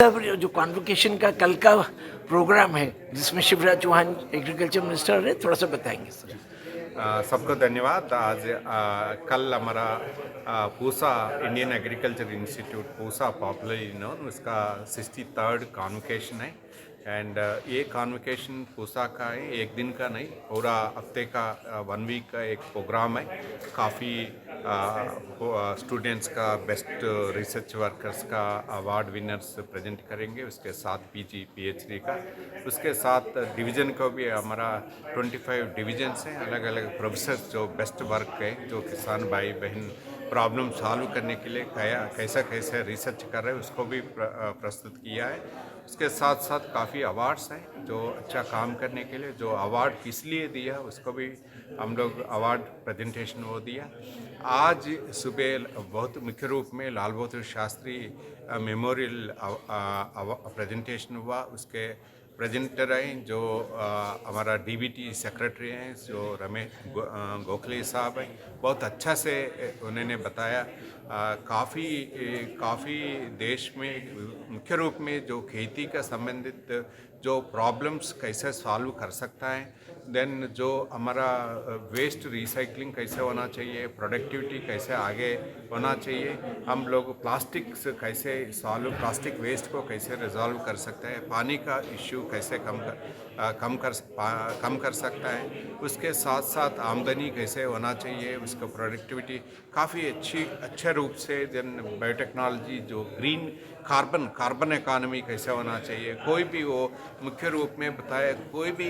जो कॉन्वोकेशन का कल का प्रोग्राम है जिसमें शिवराज चौहान एग्रीकल्चर मिनिस्टर है, थोड़ा सा बताएंगे सर। सबको धन्यवाद। आज कल हमारा Pusa Indian agriculture institute Pusa popularly known उसका 63rd कॉन्वोकेशन है। एंड ये कॉन्वोकेशन पूसा का है, एक दिन का नहीं, पूरा हफ्ते का 1 वीक का एक प्रोग्राम है। काफ़ी स्टूडेंट्स का, बेस्ट रिसर्च वर्कर्स का अवार्ड विनर्स प्रेजेंट करेंगे, उसके साथ पीजी पीएचडी का, उसके साथ डिवीज़न को भी हमारा 25 डिवीजन्स हैं, अलग अलग प्रोफेसर्स जो बेस्ट वर्क है, जो किसान भाई बहन प्रॉब्लम सॉल्व करने के लिए कैसा कैसे रिसर्च कर रहे हैं, उसको भी प्रस्तुत किया है। उसके साथ साथ काफ़ी अवार्ड्स हैं जो अच्छा काम करने के लिए, जो अवार्ड किस लिए दिया उसको भी हम लोग अवार्ड प्रेजेंटेशन वो दिया। आज सुबह बहुत मुख्य रूप में लाल बहादुर शास्त्री मेमोरियल प्रेजेंटेशन हुआ। उसके प्रेजेंटर हैं जो हमारा डीबीटी सेक्रेटरी हैं, जो रमेश गोखले साहब हैं। बहुत अच्छा से उन्होंने बताया। काफ़ी देश में मुख्य रूप में जो खेती का संबंधित जो प्रॉब्लम्स कैसे सॉल्व कर सकता है, देन जो हमारा वेस्ट रिसाइकलिंग कैसे होना चाहिए, प्रोडक्टिविटी कैसे आगे होना चाहिए, हम लोग प्लास्टिक से कैसे सॉल्व, प्लास्टिक वेस्ट को कैसे रिजॉल्व कर सकते हैं, पानी का इश्यू कैसे कम कर सकता है, उसके साथ साथ आमदनी कैसे होना चाहिए, उसका प्रोडक्टिविटी काफ़ी अच्छे रूप से, देन बायोटेक्नोलॉजी जो ग्रीन कार्बन इकानमी कैसे होना चाहिए, कोई भी वो मुख्य रूप में बताया। कोई भी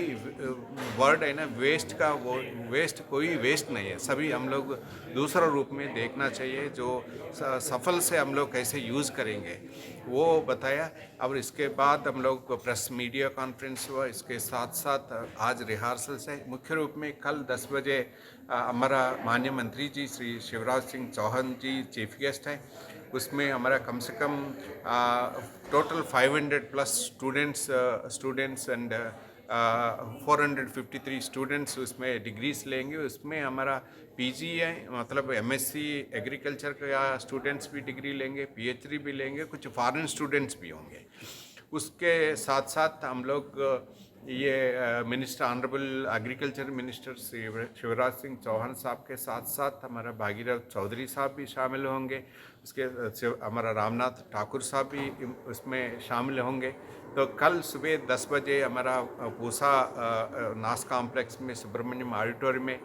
वर्ड है ना वेस्ट का, वो वेस्ट कोई वेस्ट नहीं है, सभी हम लोग दूसरा रूप में देखना चाहिए, जो सफल से हम लोग कैसे यूज़ करेंगे वो बताया। और इसके बाद हम लोग को प्रेस मीडिया कॉन्फ्रेंस हुआ। इसके साथ साथ आज रिहर्सल्स है। मुख्य रूप में कल 10 बजे हमारा माननीय मंत्री जी श्री शिवराज सिंह चौहान जी चीफ गेस्ट हैं। उसमें हमारा कम से कम टोटल 500+ स्टूडेंट्स एंड 453 स्टूडेंट्स उसमें डिग्रीज लेंगे। उसमें हमारा पीजी है, मतलब एमएससी एग्रीकल्चर का स्टूडेंट्स भी डिग्री लेंगे, पीएचडी भी लेंगे, कुछ फॉरेन स्टूडेंट्स भी होंगे। उसके साथ साथ हम लोग ये minister honourable agriculture minister Shivraj Singh Chouhan साहब के साथ साथ हमारा भागीरथ चौधरी साहब भी शामिल होंगे। उसके हमारा रामनाथ ठाकुर साहब भी उसमें शामिल होंगे। तो कल सुबह 10 बजे हमारा पूसा नास कॉम्प्लेक्स में सुब्रमण्यम ऑडिटोरियम में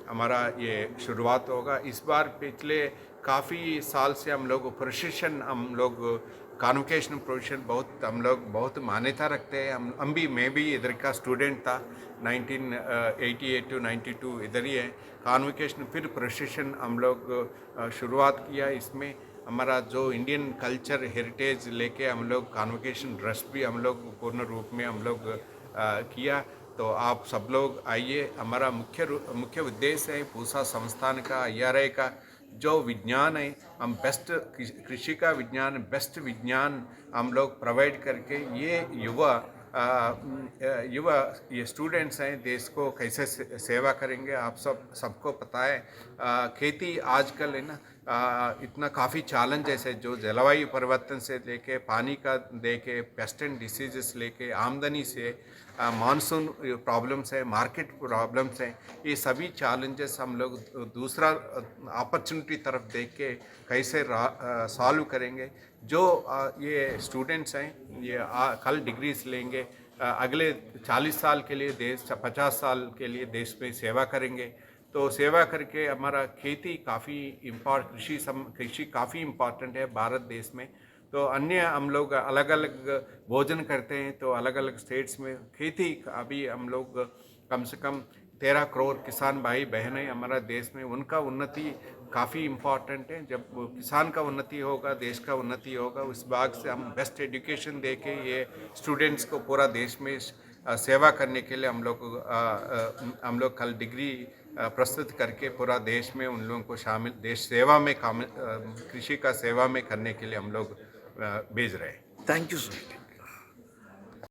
हमारा ये शुरुआत होगा। इस बार पिछले काफ़ी साल से हम लोग प्रशिक्षण, हम लोग कॉन्वोकेशन प्रोविजन बहुत हम लोग बहुत मान्यता रखते हैं। मैं भी इधर का स्टूडेंट था, 1988 to 92 इधर ही है। कॉन्वोकेशन फिर प्रशिक्षण हम लोग शुरुआत किया। इसमें हमारा जो इंडियन कल्चर हेरिटेज लेके हम लोग कॉन्वोकेशन ड्रेस भी हम लोग पूर्ण रूप में हम लोग किया। तो आप सब लोग आइए। हमारा मुख्य उद्देश्य है पूसा संस्थान का, IRI का जो विज्ञान है, हम बेस्ट कृषि का विज्ञान, बेस्ट विज्ञान हम लोग प्रोवाइड करके ये युवा ये स्टूडेंट्स हैं, देश को कैसे सेवा करेंगे। आप सबको पता है खेती आजकल है ना इतना काफ़ी चैलेंज है, जो जलवायु परिवर्तन से लेके पानी का देके पेस्ट एंड डिसीजेस लेके आमदनी से मानसून प्रॉब्लम्स है, मार्केट प्रॉब्लम्स हैं, ये सभी चैलेंजेस हम लोग दूसरा अपॉर्चुनिटी तरफ देख के कैसे सॉल्व करेंगे। जो ये स्टूडेंट्स हैं ये कल डिग्रीज लेंगे, अगले 40 साल के लिए देश, 50 साल के लिए देश में सेवा करेंगे। तो सेवा करके हमारा खेती काफ़ी कृषि काफ़ी इम्पॉर्टेंट है भारत देश में। तो अन्य हम लोग अलग अलग भोजन करते हैं, तो अलग अलग स्टेट्स में खेती अभी हम लोग कम से कम 13 करोड़ किसान भाई बहन हैं हमारा देश में, उनका उन्नति काफ़ी इम्पॉर्टेंट है। जब किसान का उन्नति होगा, देश का उन्नति होगा। उस भाग से हम बेस्ट एजुकेशन दे के ये स्टूडेंट्स को पूरा देश में सेवा करने के लिए हम लोग कल डिग्री प्रस्तुत करके पूरा देश में उन लोगों को शामिल, देश सेवा में कृषि का सेवा में करने के लिए हम लोग भेज रहे हैं। Thank you sir.